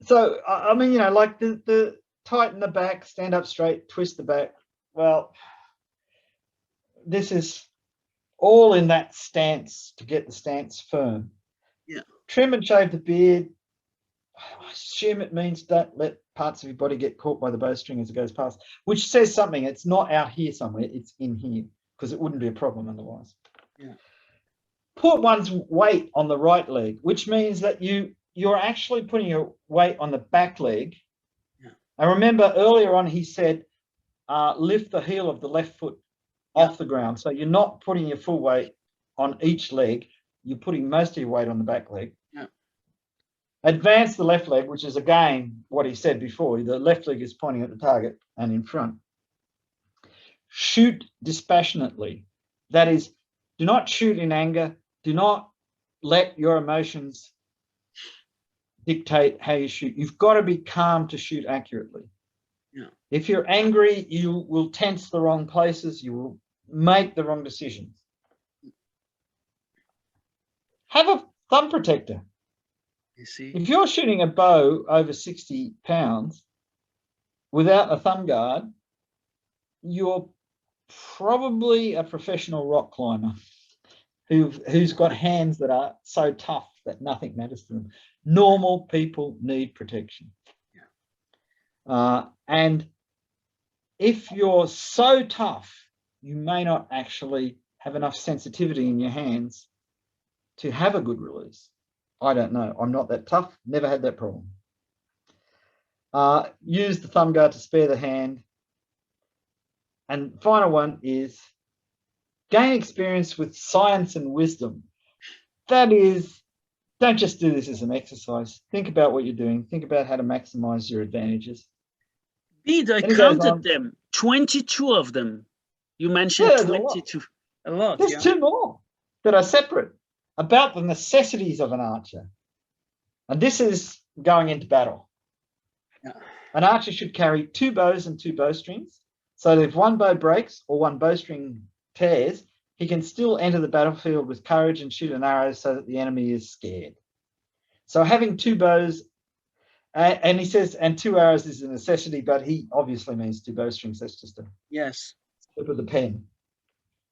So, I mean, you know, like the tighten the back, stand up straight, twist the back. Well, this is all in that stance to get the stance firm. Yeah. Trim and shave the beard. I assume it means don't let parts of your body get caught by the bowstring as it goes past, which says something. It's not out here somewhere, it's in here, because it wouldn't be a problem otherwise. Yeah. Put one's weight on the right leg, which means that you're actually putting your weight on the back leg. Yeah. And remember earlier on he said lift the heel of the left foot off the ground. So you're not putting your full weight on each leg, you're putting most of your weight on the back leg. Yeah. Advance the left leg, which is again what he said before. The left leg is pointing at the target and in front. Shoot dispassionately. That is, do not shoot in anger. Do not let your emotions dictate how you shoot. You've got to be calm to shoot accurately. Yeah. If you're angry, you will tense the wrong places. You will make the wrong decisions. Have a thumb protector. You see? If you're shooting a bow over 60 pounds without a thumb guard, you're probably a professional rock climber who's got hands that are so tough that nothing matters to them. Normal people need protection. Yeah. And if you're so tough, you may not actually have enough sensitivity in your hands to have a good release. I don't know. I'm not that tough. Never had that problem. Use the thumb guard to spare the hand. And final one is gain experience with science and wisdom. That is, don't just do this as an exercise. Think about what you're doing. Think about how to maximize your advantages. Bede, I counted them. 22 of them. You mentioned 22. A lot. There's two more that are separate about the necessities of an archer. And this is going into battle. Yeah. An archer should carry 2 bows and 2 bowstrings. So that if one bow breaks or one bowstring tears, he can still enter the battlefield with courage and shoot an arrow so that the enemy is scared. So having 2 bows, and he says, and 2 arrows is a necessity, but he obviously means 2 bowstrings. That's just a slip of the pen.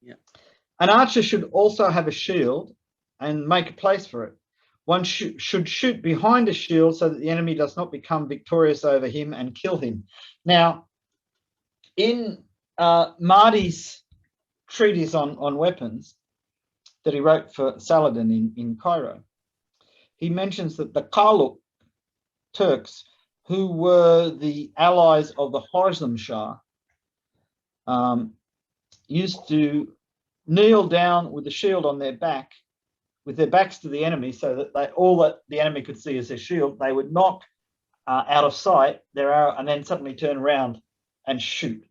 Yeah. An archer should also have a shield and make a place for it. One should shoot behind a shield so that the enemy does not become victorious over him and kill him. Now, in Mahdi's treatise on weapons that he wrote for Saladin in Cairo, he mentions that the Karluk Turks, who were the allies of the Khwarizm Shah, used to kneel down with the shield on their back, with their backs to the enemy, so that all that the enemy could see is their shield. They would knock out of sight their arrow and then suddenly turn around and shoot,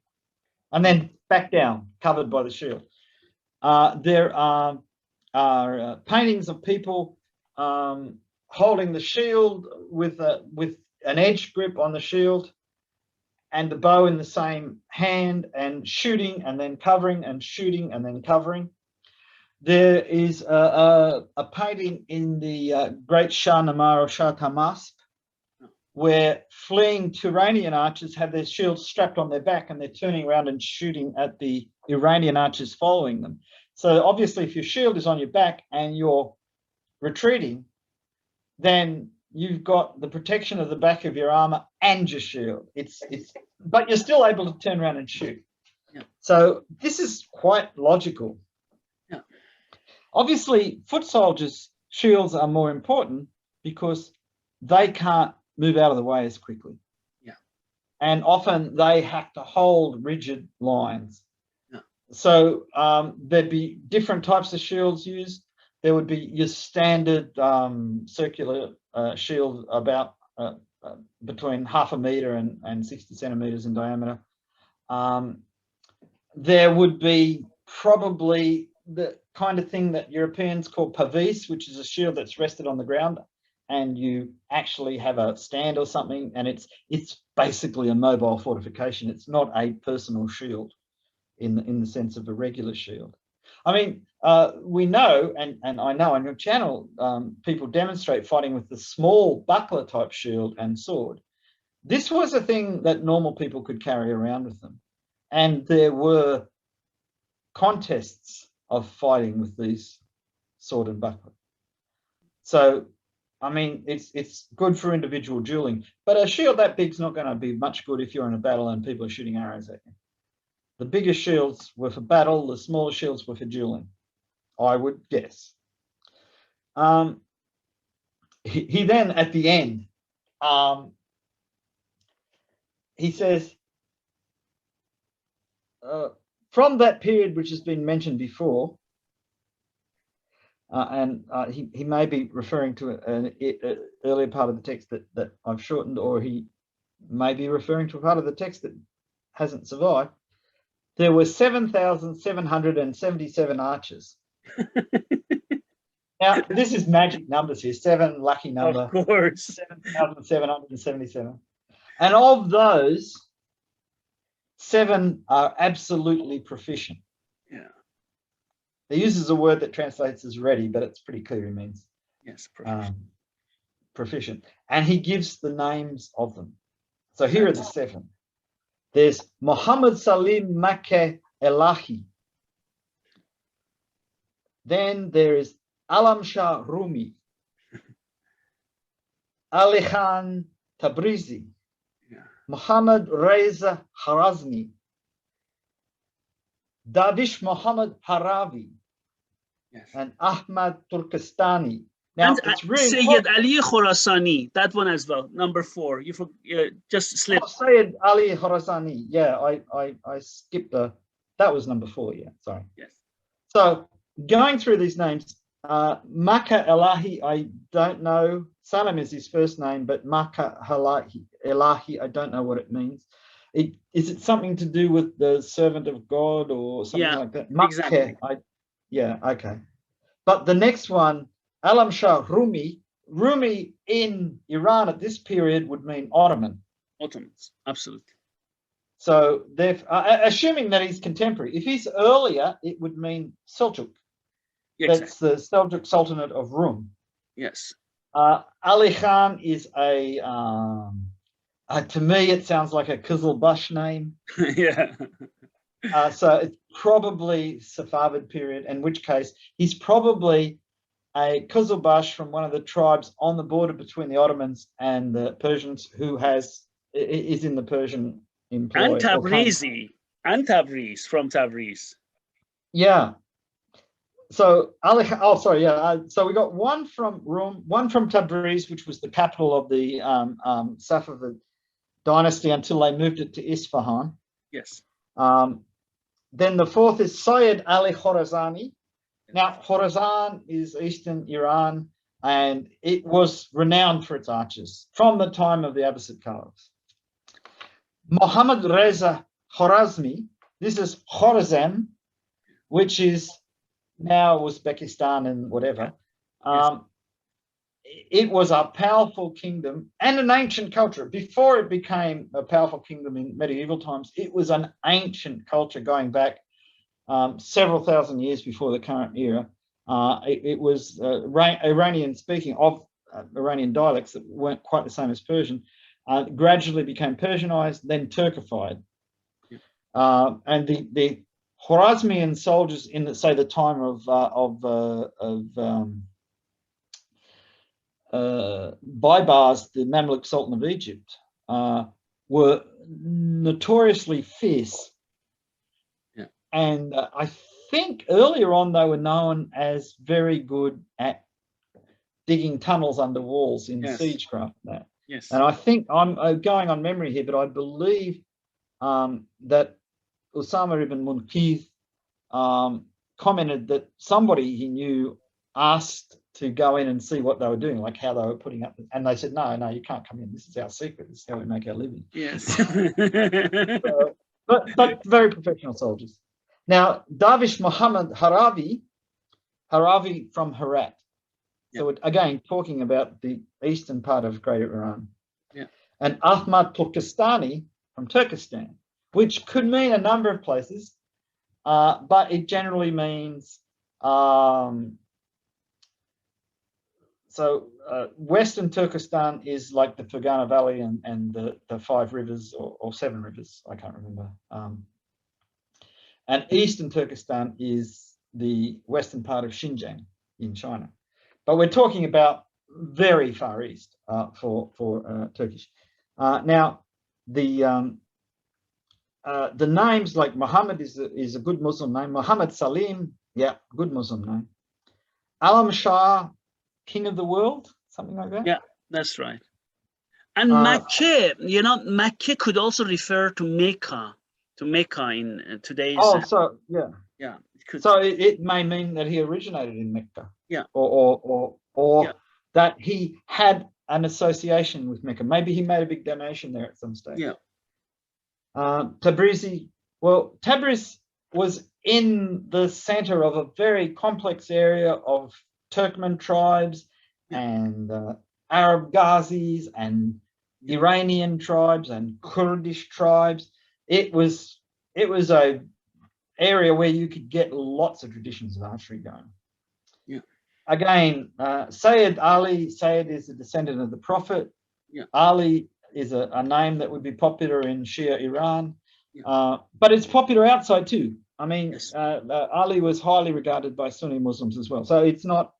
and then back down, covered by the shield. There are paintings of people holding the shield with an edge grip on the shield and the bow in the same hand, and shooting and then covering and shooting and then covering. There is a painting in the Great Shahnameh or Shah Tahmasp where fleeing Turanian archers have their shields strapped on their back and they're turning around and shooting at the Iranian archers following them. So obviously if your shield is on your back and you're retreating, then you've got the protection of the back of your armor and your shield. But you're still able to turn around and shoot. Yeah. So this is quite logical. Yeah. Obviously, foot soldiers' shields are more important because they can't move out of the way as quickly. Yeah. And often they have to hold rigid lines. Yeah. So there'd be different types of shields used. There would be your standard circular shield about between 0.5 meter and 60 centimeters in diameter. There would be probably the kind of thing that Europeans call pavis, which is a shield that's rested on the ground and you actually have a stand or something, and it's basically a mobile fortification. It's not a personal shield in the sense of a regular shield. I mean, we know, and I know on your channel, people demonstrate fighting with the small buckler type shield and sword. This was a thing that normal people could carry around with them. And there were contests of fighting with these sword and buckler. So, I mean, it's good for individual dueling, but a shield that big's not going to be much good if you're in a battle and people are shooting arrows at you. The bigger shields were for battle, the smaller shields were for dueling, I would guess. He then, at the end, he says, from that period which has been mentioned before, and he may be referring to an earlier part of the text that I've shortened, or he may be referring to a part of the text that hasn't survived. There were 7,777 archers. Now, this is magic numbers here, 7 lucky number. Of course. 7,777. And of those, 7 are absolutely proficient. Yeah. He uses a word that translates as ready, but it's pretty clear he means yes, proficient. Proficient. And he gives the names of them. So here are the 7. There's Muhammad Salim Makkeh Elahi. Then there is Alam Shah Rumi, Ali Khan Tabrizi, Muhammad Reza Harazmi, Davish Muhammad Haravi, and Ahmad Turkestani. Now, and it's really Sayyid Ali Khorasani, that one as well, number 4. You just slipped. Oh, Sayyid Ali Khorasani. Yeah, I skipped that was number 4. Yeah, sorry. Yes. So going through these names, Makkah Elahi, I don't know. Salam is his first name, but Makkah Elahi, I don't know what it means. Is it something to do with the servant of God or something like that? Makkah, exactly. Yeah, okay. But the next one, Alam Shah Rumi in Iran at this period would mean Ottoman. Ottomans, absolutely. So they're assuming that he's contemporary. If he's earlier, it would mean Seljuk. Exactly. That's the Seljuk Sultanate of Rum. Yes. Ali Khan is to me, it sounds like a Qizilbash name. Yeah. So it's probably Safavid period, in which case he's probably a Qizilbash from one of the tribes on the border between the Ottomans and the Persians, who is in the Persian employ. And Tabrizi, and Tabriz, from Tabriz. Yeah. So so we got one from Rum, one from Tabriz, which was the capital of the Safavid dynasty until they moved it to Isfahan. Yes. Then the 4th is Sayyid Ali Khorazani. Now, Khorasan is eastern Iran, and it was renowned for its archers from the time of the Abbasid caliphs. Muhammad Reza Khwarazmi, this is Khorazm, which is now Uzbekistan and whatever. It was a powerful kingdom and an ancient culture. Before it became a powerful kingdom in medieval times, it was an ancient culture going back several thousand years before the current era. It was Iranian speaking of Iranian dialects that weren't quite the same as Persian, gradually became Persianized, then Turkified. And the Khwarazmian soldiers in the time of Baybars, the Mamluk Sultan of Egypt, were notoriously fierce. Yeah. And I think earlier on they were known as very good at digging tunnels under walls in siegecraft. Yes. And I think I'm going on memory here, but I believe that Usama ibn Munqidh commented that somebody he knew asked to go in and see what they were doing, like how they were putting up, and they said, no, you can't come in. This is our secret. This is how we make our living. Yes. but very professional soldiers. Now, Davish Muhammad Haravi from Herat. So again, talking about the eastern part of Greater Iran. Yeah. And Ahmad Turkestani from Turkestan, which could mean a number of places. but it generally means Western Turkestan is like the Fergana Valley and the 5 rivers or 7 rivers, I can't remember. And Eastern Turkestan is the western part of Xinjiang in China. But we're talking about very far east for Turkish. Now, the names like Muhammad is a good Muslim name. Muhammad Salim, yeah, good Muslim name. Alam Shah, King of the World, something like that. Yeah, that's right. And Mecca, you know, Mecca could also refer to Mecca in today's. Oh, so yeah, yeah. It could. So it may mean that he originated in Mecca. Yeah. Or yeah. that he had an association with Mecca. Maybe he made a big donation there at some stage. Yeah. Tabrizi. Well, Tabriz was in the center of a very complex area of Turkmen tribes and Arab Ghazis and Iranian tribes and Kurdish tribes. It was a area where you could get lots of traditions of archery going. Yeah. Again, Sayyid Ali, Sayyid is a descendant of the Prophet. Yeah. Ali is a name that would be popular in Shia Iran, but it's popular outside too. I mean, yes. Ali was highly regarded by Sunni Muslims as well. So it's not,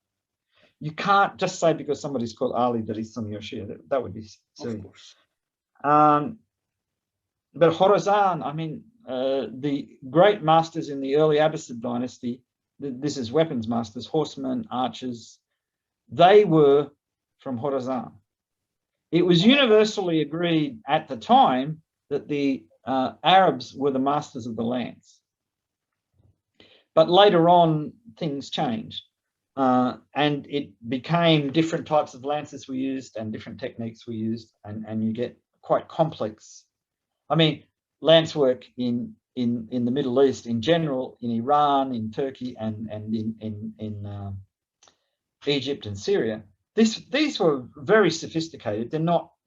you can't just say because somebody's called Ali that he's Sunni or Shia. That would be silly. Of course. But Khorasan, I mean, the great masters in the early Abbasid dynasty, this is weapons masters, horsemen, archers, they were from Khorasan. It was universally agreed at the time that the Arabs were the masters of the lance. But later on, things changed. And it became different types of lances were used and different techniques were used, and you get quite complex. I mean, lance work in the Middle East in general, in Iran, in Turkey, and in Egypt and Syria, these were very sophisticated. They're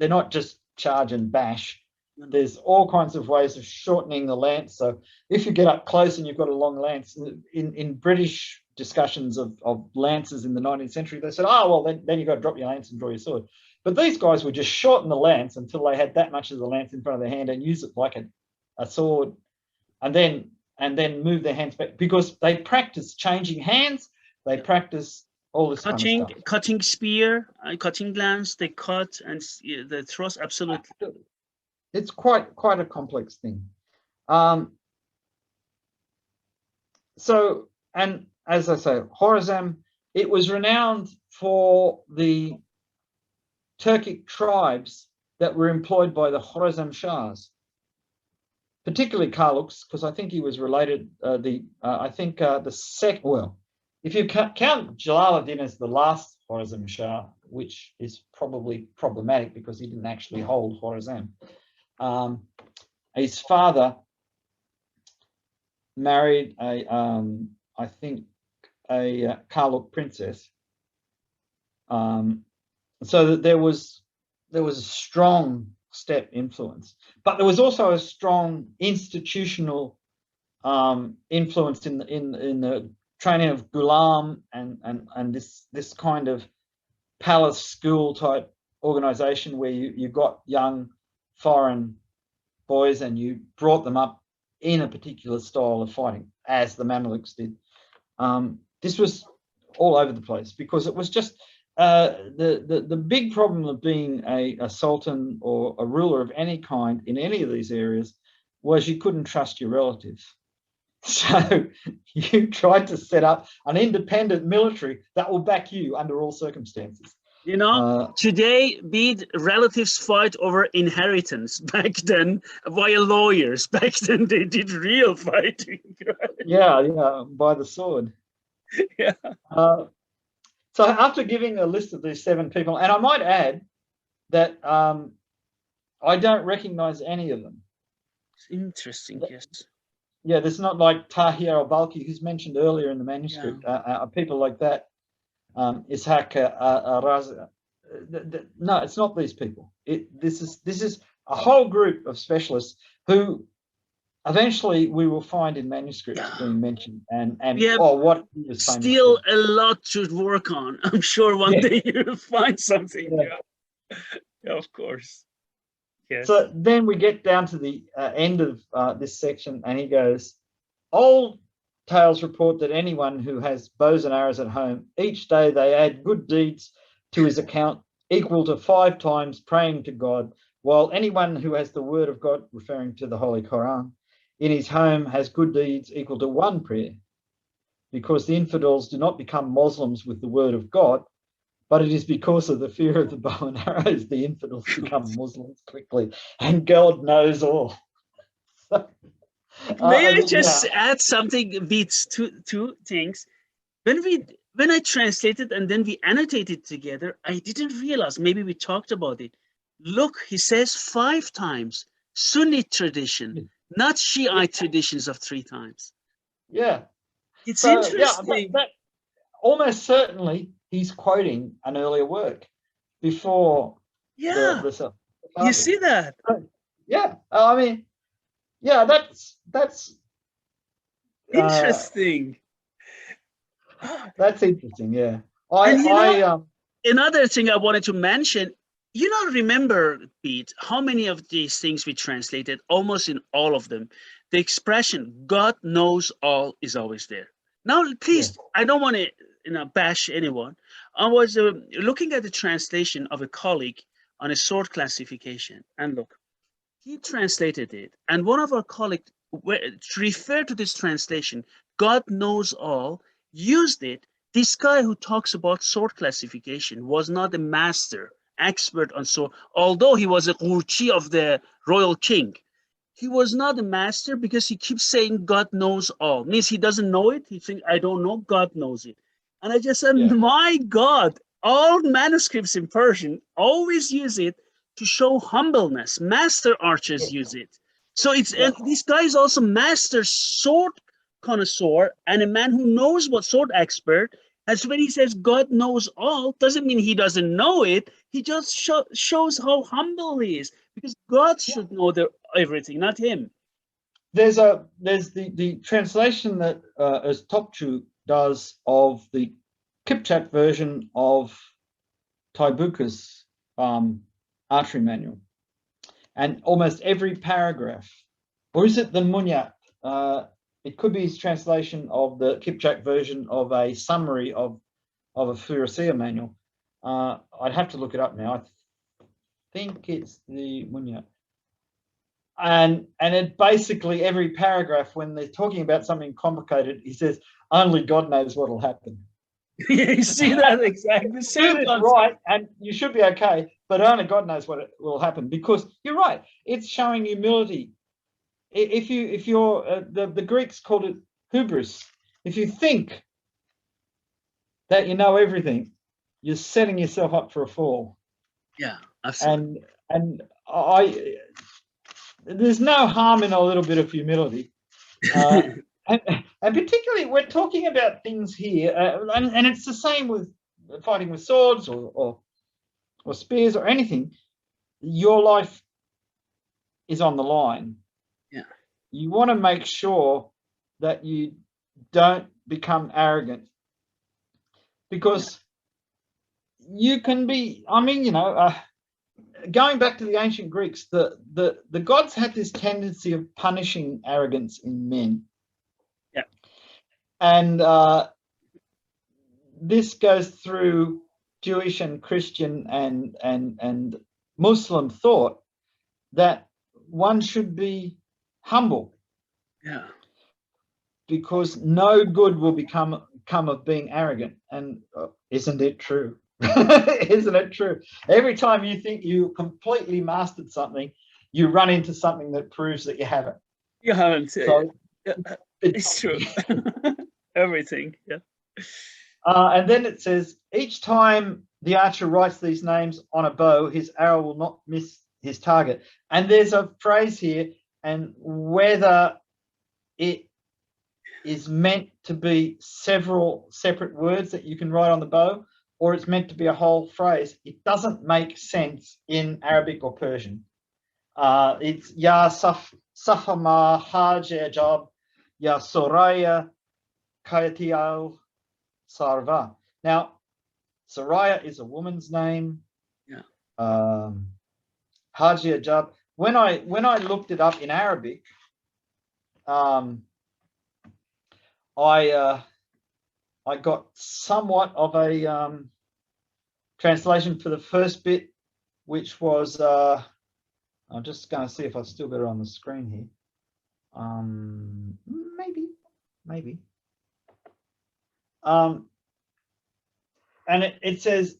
not just charge and bash. There's all kinds of ways of shortening the lance. So if you get up close and you've got a long lance, in British discussions of lances in the 19th century, they said, oh, well, then you've got to drop your lance and draw your sword. But these guys would just shorten the lance until they had that much of the lance in front of their hand and use it like a sword, and then move their hands back, because they practice changing hands. They practice all this cutting, kind of stuff. Cutting spear, cutting lance, they cut and the thrust, absolutely. It's quite a complex thing. So, and as I say, Khorasan, it was renowned for the Turkic tribes that were employed by the Khorasan Shahs, particularly Karluks, because I think he was related. The second, well, if you count Jalaluddin as the last Khorasan Shah, which is probably problematic because he didn't actually hold Khorasan. His father married I think a Karluk princess. So that there was a strong steppe influence, but there was also a strong institutional influence in the training of Ghulam and this kind of palace school type organization where you got young foreign boys and you brought them up in a particular style of fighting, as the Mamluks did. This was all over the place because it was just the big problem of being a sultan or a ruler of any kind in any of these areas was you couldn't trust your relatives. So you tried to set up an independent military that will back you under all circumstances. You know, today, relatives fight over inheritance. Back then, via lawyers. Back then, they did real fighting. Right? Yeah, by the sword. Yeah. So after giving a list of these 7 people, and I might add that I don't recognize any of them. It's interesting, yes. Yeah, there's not like Tahir al-Balkhi, who's mentioned earlier in the manuscript. People like that. Ishaq Raza. No, it's not these people. This is a whole group of specialists who eventually we will find in manuscripts being mentioned, and Yeah, what he was famous still for. a lot to work on. I'm sure one day you'll find something. Yeah. Yeah, of course. Yes. So then we get down to the end of this section, and he goes, old tales report that anyone who has bows and arrows at home, each day they add good deeds to his account equal to 5 times praying to God, while anyone who has the word of God, referring to the Holy Quran, in his home has good deeds equal to 1 prayer, because the infidels do not become Muslims with the word of God, but it is because of the fear of the bow and arrows the infidels become Muslims quickly, and God knows all. May I just add something? Beats two things. When I translated and then we annotated together, I didn't realize. Maybe we talked about it. Look, he says 5 times. Sunni tradition, not Shiite traditions of 3 times. Yeah, It's so interesting. that almost certainly he's quoting an earlier work before. Yeah, the you see that? Yeah, I mean, yeah, that's interesting. That's interesting. Yeah, another thing I wanted to mention. Remember, Pete, how many of these things we translated? Almost in all of them, the expression "God knows all" is always there. Now, please, I don't want to bash anyone. I was looking at the translation of a colleague on a sword classification, and look, he translated it, and one of our colleagues referred to this translation, God knows all, used it. This guy who talks about sword classification was not a master, expert on sword, although he was a Qurchi of the royal king. He was not a master because he keeps saying God knows all. Means he doesn't know it. He thinks, I don't know, God knows it. And I just said, my God, all manuscripts in Persian always use it to show humbleness. Master archers use it. So and this guy is also master sword connoisseur and a man who knows what sword expert. As when he says God knows all, doesn't mean he doesn't know it. He just shows how humble he is, because God should know everything, not him. There's the translation that as Topçu does of the Kipchak version of Taibuka's archery manual, and almost every paragraph, or is it the Munyat? It could be his translation of the Kipchak version of a summary of a Resāle-ye manual. I'd have to look it up now. I think it's the Munyat. And it basically, every paragraph, when they're talking about something complicated, he says, only God knows what will happen. You see that exactly? Do this right, and you should be okay, but only God knows what will happen. Because you're right, it's showing humility. If you're the Greeks called it hubris. If you think that you know everything, you're setting yourself up for a fall. Yeah, absolutely. And there's no harm in a little bit of humility. And particularly, we're talking about things here, and it's the same with fighting with swords or spears or anything. Your life is on the line. Yeah. You want to make sure that you don't become arrogant, because you can be. I mean, going back to the ancient Greeks, the gods had this tendency of punishing arrogance in men. Yeah. And this goes through Jewish and Christian and Muslim thought, that one should be humble. Yeah. Because no good will come of being arrogant. And isn't it true? Isn't it true? Every time you think you completely mastered something, you run into something that proves that you haven't. You haven't. So it's true. Everything. Yeah. And then it says, each time the archer writes these names on a bow, his arrow will not miss his target. And there's a phrase here, and whether it is meant to be several separate words that you can write on the bow, or it's meant to be a whole phrase, it doesn't make sense in Arabic or Persian. It's Ya Safama Hajajab Ya Soraya Kayatial Sarva. Now, Soraya is a woman's name. Yeah. Hajajab. When I looked it up in Arabic, I got somewhat of a translation for the first bit, which was I'm just going to see if I've still got it on the screen here. Maybe. And it says,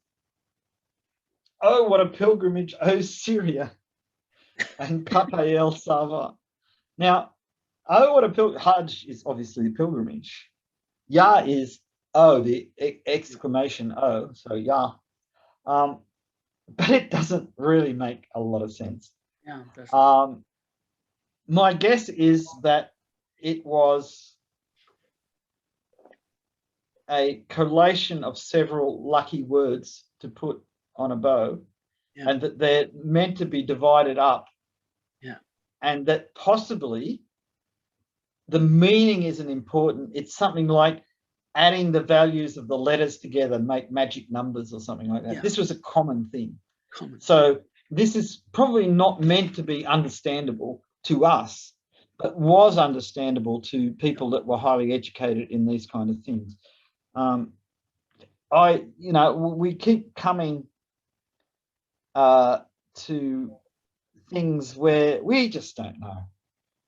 "Oh, what a pilgrimage, oh Syria, and Kapayel Sava." Now, oh, what a pilgrimage. Hajj is obviously the pilgrimage. Ya is oh, the exclamation oh, so ya. But it doesn't really make a lot of sense. Yeah, that's my guess is that it was a collation of several lucky words to put on a bow, yeah. and that they're meant to be divided up. Yeah. And that possibly the meaning isn't important. It's something like adding the values of the letters together make magic numbers or something like that. Yeah. This was a common thing. Common. So this is probably not meant to be understandable to us, but was understandable to people that were highly educated in these kind of things. We keep coming to things where we just don't know.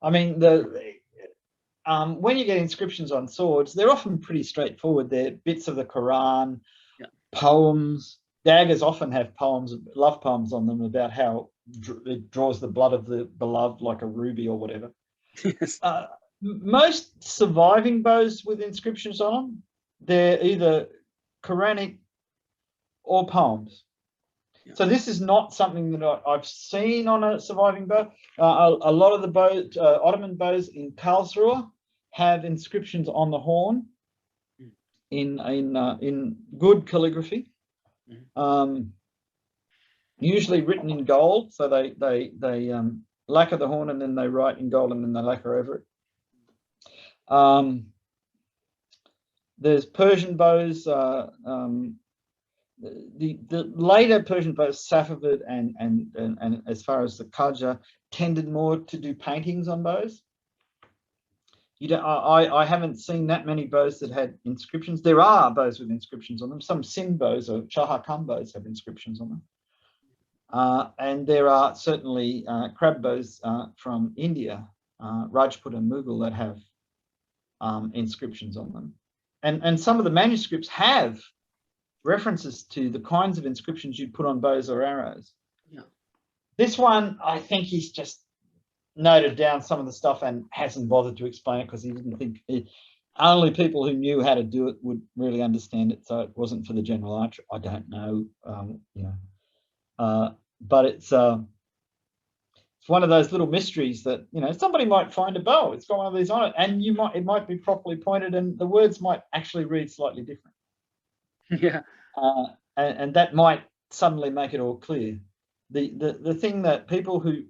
I mean, when you get inscriptions on swords, they're often pretty straightforward. They're bits of the Quran, yeah. Poems. Daggers often have poems, love poems on them about how it draws the blood of the beloved like a ruby or whatever. Yes. Most surviving bows with inscriptions on them, they're either Quranic or poems. Yeah. So this is not something that I've seen on a surviving bow. A lot of the Ottoman bows in Karlsruhe have inscriptions on the horn in good calligraphy. Usually written in gold, so they lacquer the horn and then they write in gold and then they lacquer over it. There's Persian bows. The later Persian bows, Safavid and as far as the Qajar, tended more to do paintings on bows. I haven't seen that many bows that had inscriptions. There are bows with inscriptions on them. Some Sind bows or Chahakam bows have inscriptions on them. And there are certainly crab bows from India, Rajput and Mughal, that have inscriptions on them. And some of the manuscripts have references to the kinds of inscriptions you'd put on bows or arrows. Yeah. This one, I think he's just noted down some of the stuff and hasn't bothered to explain it because he didn't think only people who knew how to do it would really understand it. So it wasn't for the general archer. I don't know, but it's one of those little mysteries that somebody might find a bow. It's got one of these on it, and it might be properly pointed, and the words might actually read slightly different. Yeah, and that might suddenly make it all clear. The thing that people who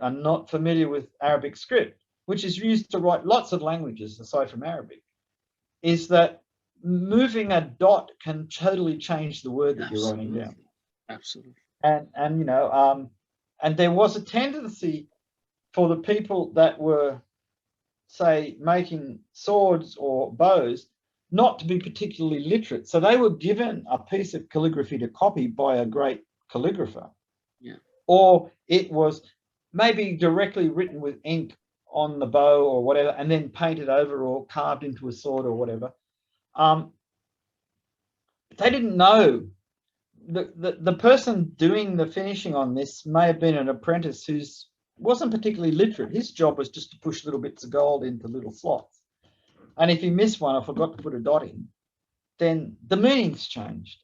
are not familiar with Arabic script, which is used to write lots of languages aside from Arabic, is that moving a dot can totally change the word that you're writing down. Absolutely. And there was a tendency for the people that were, say, making swords or bows not to be particularly literate. So they were given a piece of calligraphy to copy by a great calligrapher. Yeah. Or it was maybe directly written with ink on the bow or whatever, and then painted over or carved into a sword or whatever. They didn't know. The person doing the finishing on this may have been an apprentice who wasn't particularly literate. His job was just to push little bits of gold into little slots. And if he missed one or forgot to put a dot in, then the meaning's changed.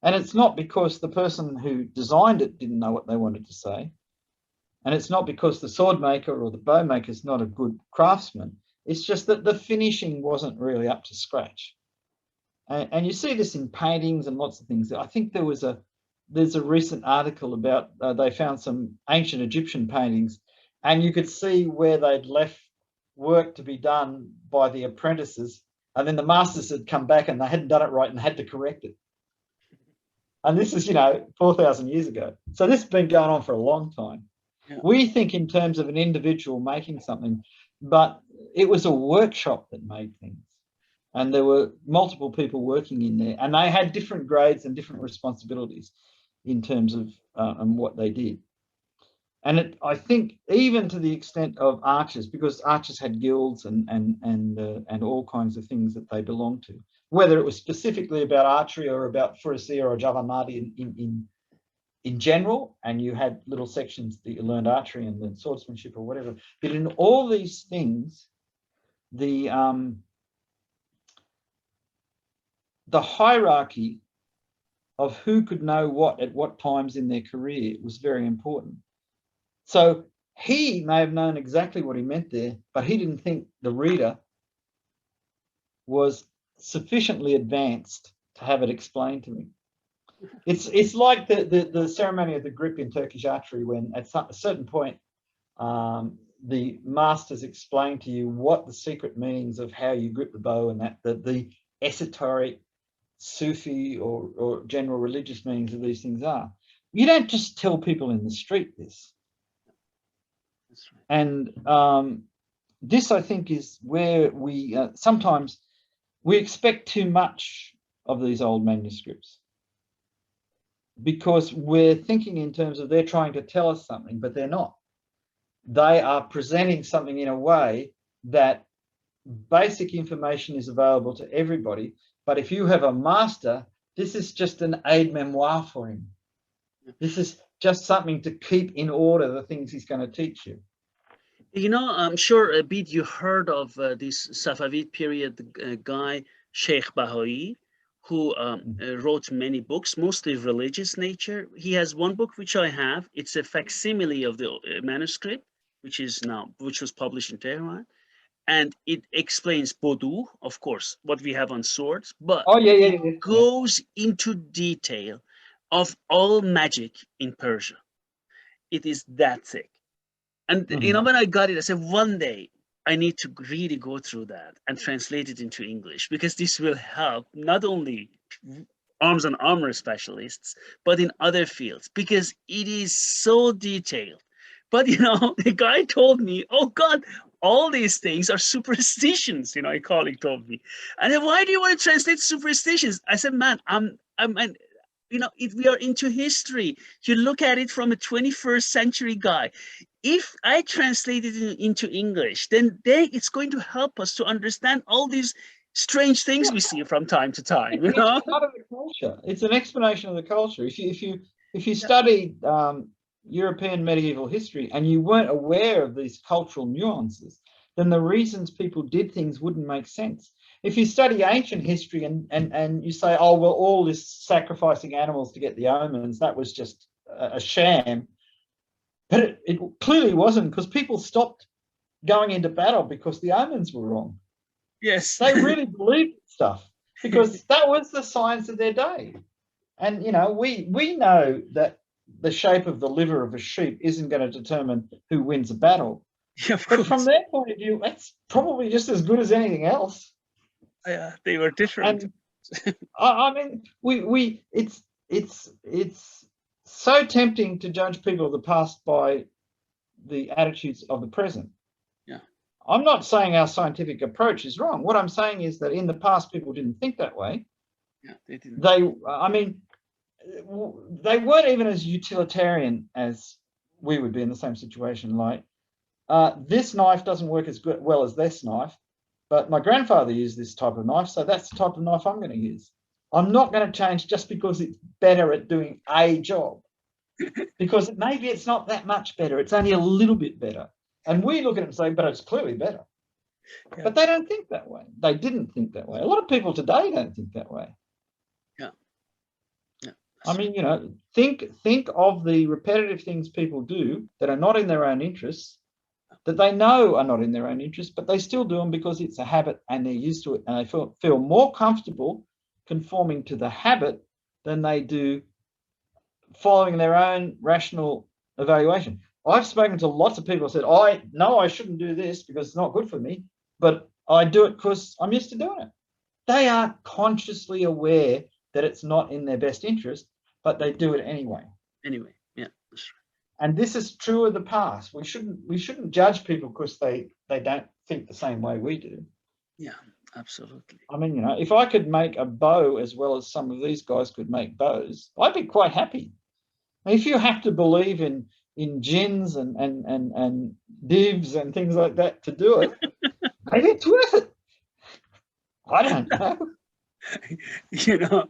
And it's not because the person who designed it didn't know what they wanted to say. And it's not because the sword maker or the bow maker is not a good craftsman. It's just that the finishing wasn't really up to scratch. And you see this in paintings and lots of things. I think there's a recent article about they found some ancient Egyptian paintings, and you could see where they'd left work to be done by the apprentices, and then the masters had come back and they hadn't done it right and had to correct it. And this is, 4,000 years ago. So this has been going on for a long time. Yeah. We think in terms of an individual making something, but it was a workshop that made things. And there were multiple people working in there, and they had different grades and different responsibilities in terms of and what they did. And I think even to the extent of archers, because archers had guilds and all kinds of things that they belonged to, whether it was specifically about archery or about Furusiyya or Javamadi in general, and you had little sections that you learned archery and then swordsmanship or whatever. But in all these things, the hierarchy of who could know what at what times in their career was very important. So he may have known exactly what he meant there, but he didn't think the reader was sufficiently advanced to have it explained to him. It's like the ceremony of the grip in Turkish archery, when at a certain point the masters explain to you what the secret meanings of how you grip the bow, and that the esoteric Sufi or general religious meanings of these things are. You don't just tell people in the street this. That's right. And this, I think, is where we sometimes we expect too much of these old manuscripts, because we're thinking in terms of they're trying to tell us something, but they're not. They are presenting something in a way that basic information is available to everybody. But if you have a master, this is just an aide-memoire for him. This is just something to keep in order the things he's going to teach you. I'm sure, Bede, you heard of this Safavid period guy, Sheikh Baha'i, who wrote many books, mostly religious nature. He has one book which I have. It's a facsimile of the manuscript, which was published in Tehran, and it explains Bodu, of course, what we have on swords, but it goes into detail of all magic in Persia. It is that thick. And when I got it, I said, one day I need to really go through that and translate it into English, because this will help not only arms and armor specialists, but in other fields, because it is so detailed. But, the guy told me, oh God, all these things are superstitions, a colleague told me. And then, why do you want to translate superstitions? I said, man, if we are into history, you look at it from a 21st century guy. If I translate it into English, then it's going to help us to understand all these strange things we see from time to time. It's part of the culture. It's an explanation of the culture. If you studied European medieval history and you weren't aware of these cultural nuances, then the reasons people did things wouldn't make sense. If you study ancient history and you say, oh, well, all this sacrificing animals to get the omens, that was just a sham. But it clearly wasn't, because people stopped going into battle because the omens were wrong. Yes. They really believed stuff because that was the science of their day. And, we know that the shape of the liver of a sheep isn't going to determine who wins a battle. Yeah, but from their point of view, that's probably just as good as anything else. Yeah, they were different. And, I mean, it's so tempting to judge people of the past by the attitudes of the present. Yeah. I'm not saying our scientific approach is wrong. What I'm saying is that in the past, people didn't think that way. Yeah, they didn't. They weren't even as utilitarian as we would be in the same situation. Like, this knife doesn't work as well as this knife, but my grandfather used this type of knife, so that's the type of knife I'm going to use. I'm not going to change just because it's better at doing a job, because maybe it's not that much better. It's only a little bit better. And we look at it and say, but it's clearly better. Yeah. But they don't think that way. They didn't think that way. A lot of people today don't think that way. Yeah. Yeah. I mean, think of the repetitive things people do that are not in their own interests, that they know are not in their own interest, but they still do them because it's a habit and they're used to it, and they feel more comfortable conforming to the habit than they do following their own rational evaluation. I've spoken to lots of people who said, I know I shouldn't do this because it's not good for me, but I do it because I'm used to doing it. They are consciously aware that it's not in their best interest, but they do it anyway. Anyway, yeah, that's right. And this is true of the past. We shouldn't judge people because they don't think the same way we do. Yeah, absolutely. I mean, you know, if I could make a bow as well as some of these guys could make bows, I'd be quite happy. If you have to believe in jinns and divs and things like that to do it, maybe it's worth it. I don't know. You know,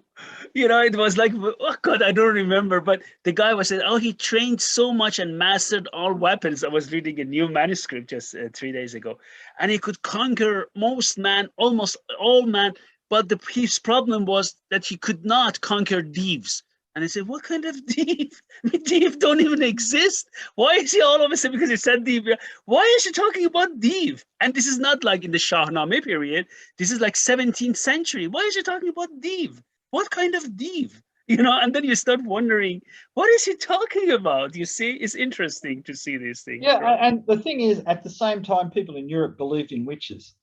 it was like, oh God, I don't remember, but the guy was saying, oh, he trained so much and mastered all weapons. I was reading a new manuscript just 3 days ago, and he could conquer most man, almost all man, but his problem was that he could not conquer thieves. And I said, what kind of thief? Thief don't even exist. Why is he all of a sudden, because he said thief, why is he talking about thief? And this is not like in the Shahnameh period. This is like 17th century. Why is he talking about thief? What kind of thief? You know, and then you start wondering, what is he talking about? You see, it's interesting to see these things. Yeah, right? And the thing is, at the same time, people in Europe believed in witches.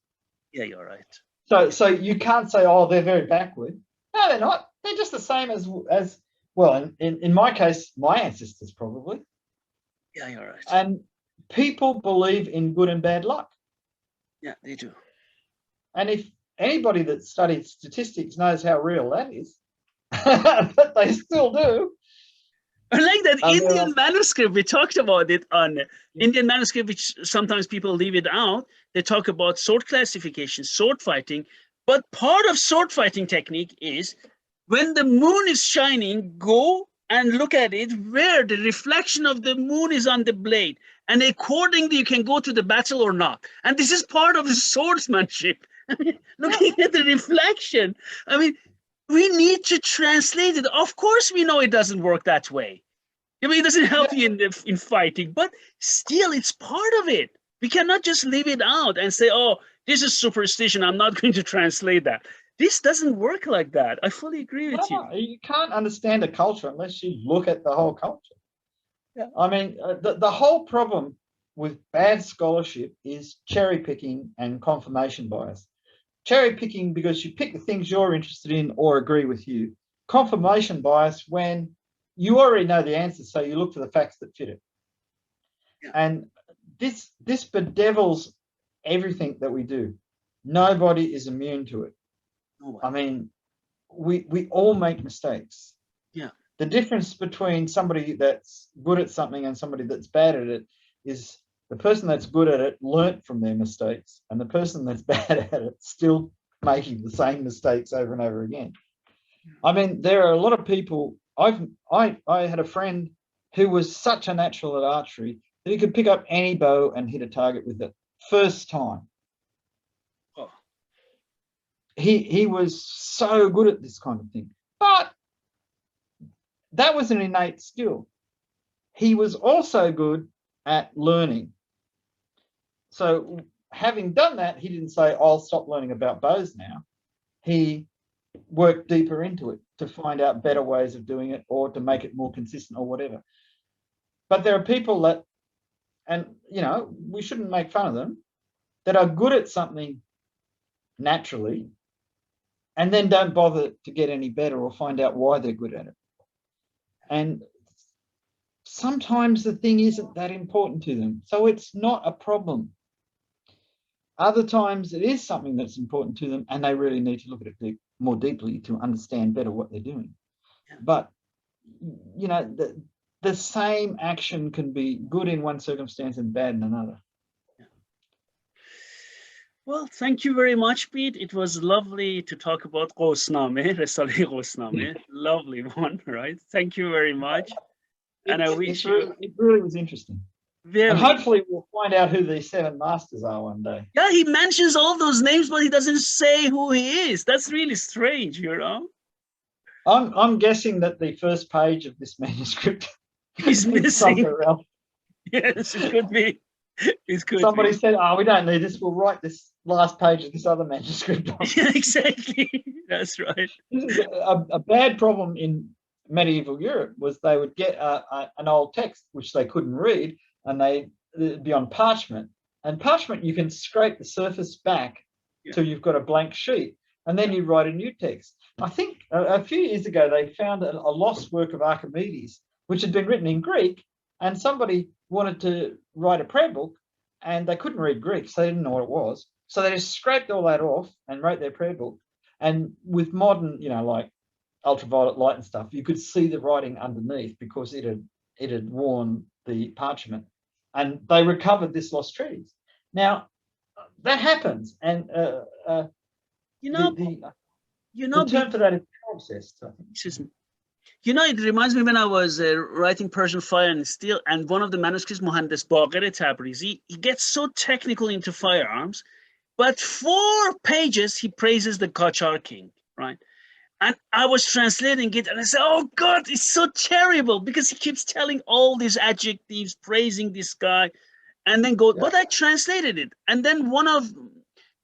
Yeah, you're right. So you can't say, oh, they're very backward. No, they're not. They're just the same as well, in my case, my ancestors probably. Yeah, you're right. And people believe in good and bad luck. Yeah, they do. And if anybody that studied statistics knows how real that is, but they still do. Like that Indian manuscript, we talked about it on Indian manuscript, which sometimes people leave it out. They talk about sword classification, sword fighting, but part of sword fighting technique is when the moon is shining, go and look at it where the reflection of the moon is on the blade. And accordingly, you can go to the battle or not. And this is part of the swordsmanship. Looking at the reflection. I mean, we need to translate it. Of course, we know it doesn't work that way. I mean, it doesn't help you in fighting, but still, it's part of it. We cannot just leave it out and say, oh, this is superstition. I'm not going to translate that. This doesn't work like that. I fully agree with you. You can't understand a culture unless you look at the whole culture. Yeah. I mean, the whole problem with bad scholarship is cherry picking and confirmation bias. Cherry picking because you pick the things you're interested in or agree with you. Confirmation bias when you already know the answer, so you look for the facts that fit it. Yeah. And this bedevils everything that we do. Nobody is immune to it. I mean, we all make mistakes. Yeah. The difference between somebody that's good at something and somebody that's bad at it is the person that's good at it learnt from their mistakes, and the person that's bad at it still making the same mistakes over and over again. I mean, there are a lot of people. I had a friend who was such a natural at archery that he could pick up any bow and hit a target with it first time. He was so good at this kind of thing, but that was an innate skill. He was also good at learning. So having done that, he didn't say, I'll stop learning about bows now. He worked deeper into it to find out better ways of doing it or to make it more consistent or whatever. But there are people that, and you know, we shouldn't make fun of them, that are good at something naturally and then don't bother to get any better or find out why they're good at it. And sometimes the thing isn't that important to them, so it's not a problem. Other times it is something that's important to them and they really need to look at it more deeply to understand better what they're doing. But, you know, the same action can be good in one circumstance and bad in another. Well, thank you very much, Bede. It was lovely to talk about Qosnāmeh, Resāle-ye Qosnāmeh. Lovely one, right? Thank you very much. And I wish you... It really was interesting. Very. And hopefully we'll find out who these 7 masters are one day. Yeah, he mentions all those names, but he doesn't say who he is. That's really strange, you know? I'm guessing that the first page of this manuscript is missing. Somewhere else. Yes, it could be. Somebody said, oh, we don't need this. We'll write this last page of this other manuscript. Yeah, exactly. That's right. This is a bad problem in medieval Europe was they would get an old text which they couldn't read and they'd be on parchment. And parchment, you can scrape the surface back till you've got a blank sheet, and then you write a new text. I think a few years ago they found a lost work of Archimedes, which had been written in Greek, and somebody wanted to write a prayer book, and they couldn't read Greek, so they didn't know what it was. So they just scraped all that off and wrote their prayer book. And with modern, like ultraviolet light and stuff, you could see the writing underneath because it had worn the parchment. And they recovered this lost treatise. Now, that happens, and the term for that is palimpsest, I think. Excuse me. It reminds me when I was writing Persian Fire and Steel, and one of the manuscripts, Mohandes Baqir Tabrizi, he gets so technical into firearms, but 4 pages he praises the Qajar king, right? And I was translating it, and I said, "Oh God, it's so terrible," because he keeps telling all these adjectives, praising this guy, and then but I translated it, and then one of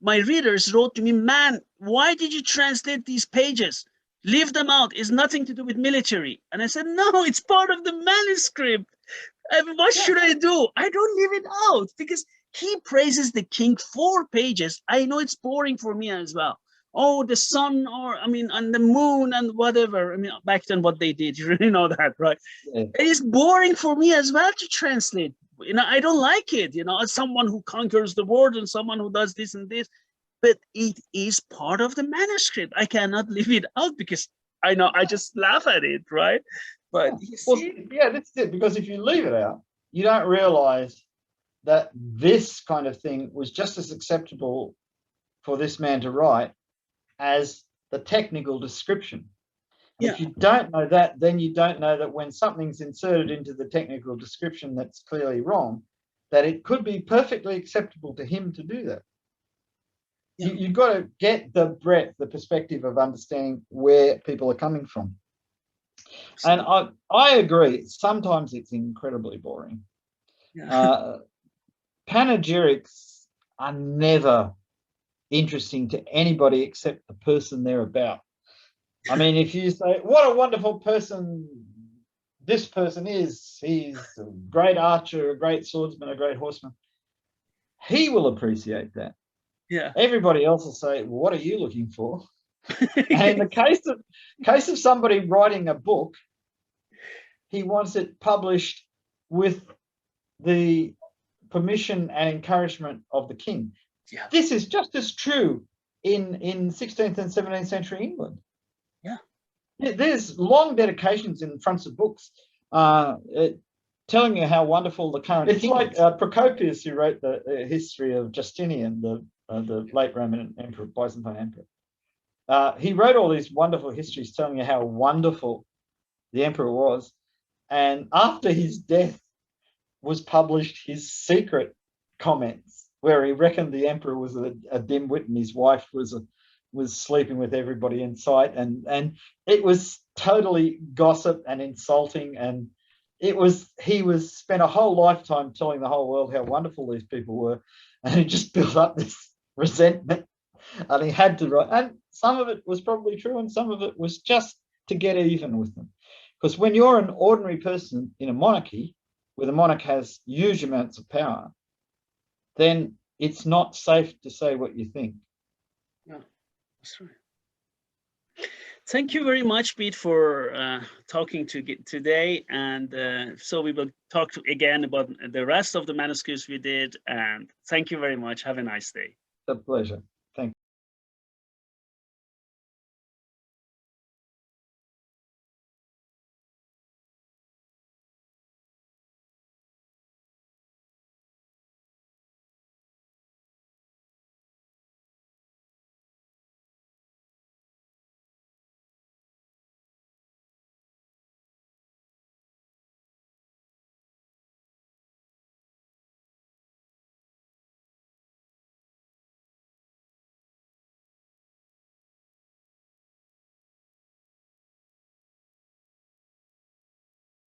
my readers wrote to me, "Man, why did you translate these pages? Leave them out. It's nothing to do with military." And I said, "No, it's part of the manuscript. What should I do? I don't leave it out because he praises the king 4 pages. I know it's boring for me as well. Oh, the sun, and the moon and whatever. Back then what they did, you really know that, right? Yeah. It is boring for me as well to translate. I don't like it, as someone who conquers the world and someone who does this and this. But it is part of the manuscript. I cannot leave it out because I know I just laugh at it, right? But that's it. Because if you leave it out, you don't realize that this kind of thing was just as acceptable for this man to write as the technical description. Yeah. If you don't know that, then you don't know that when something's inserted into the technical description that's clearly wrong, that it could be perfectly acceptable to him to do that. Yeah. You've got to get the breadth, the perspective of understanding where people are coming from. And I agree, sometimes it's incredibly boring. Yeah. Panegyrics are never interesting to anybody except the person they're about. If you say, what a wonderful person this person is, he's a great archer, a great swordsman, a great horseman, he will appreciate that. Yeah. Everybody else will say, what are you looking for? And in the case of somebody writing a book, he wants it published with the permission and encouragement of the king. Yeah. This is just as true in 16th and 17th century England. Yeah. There's long dedications in fronts of books telling you how wonderful the current king is. It's like Procopius, who wrote the history of Justinian, the late Roman emperor, Byzantine emperor. He wrote all these wonderful histories telling you how wonderful the emperor was. And after his death was published his secret comments, where he reckoned the emperor was a dimwit and his wife was sleeping with everybody in sight, and it was totally gossip and insulting, and he spent a whole lifetime telling the whole world how wonderful these people were, and he just built up this resentment, and he had to write. And some of it was probably true, and some of it was just to get even with them. Because when you're an ordinary person in a monarchy, where the monarch has huge amounts of power, then it's not safe to say what you think. Yeah, that's right. Thank you very much, Bede, for talking today. And so we will talk again about the rest of the manuscripts we did. And thank you very much. Have a nice day. It's a pleasure.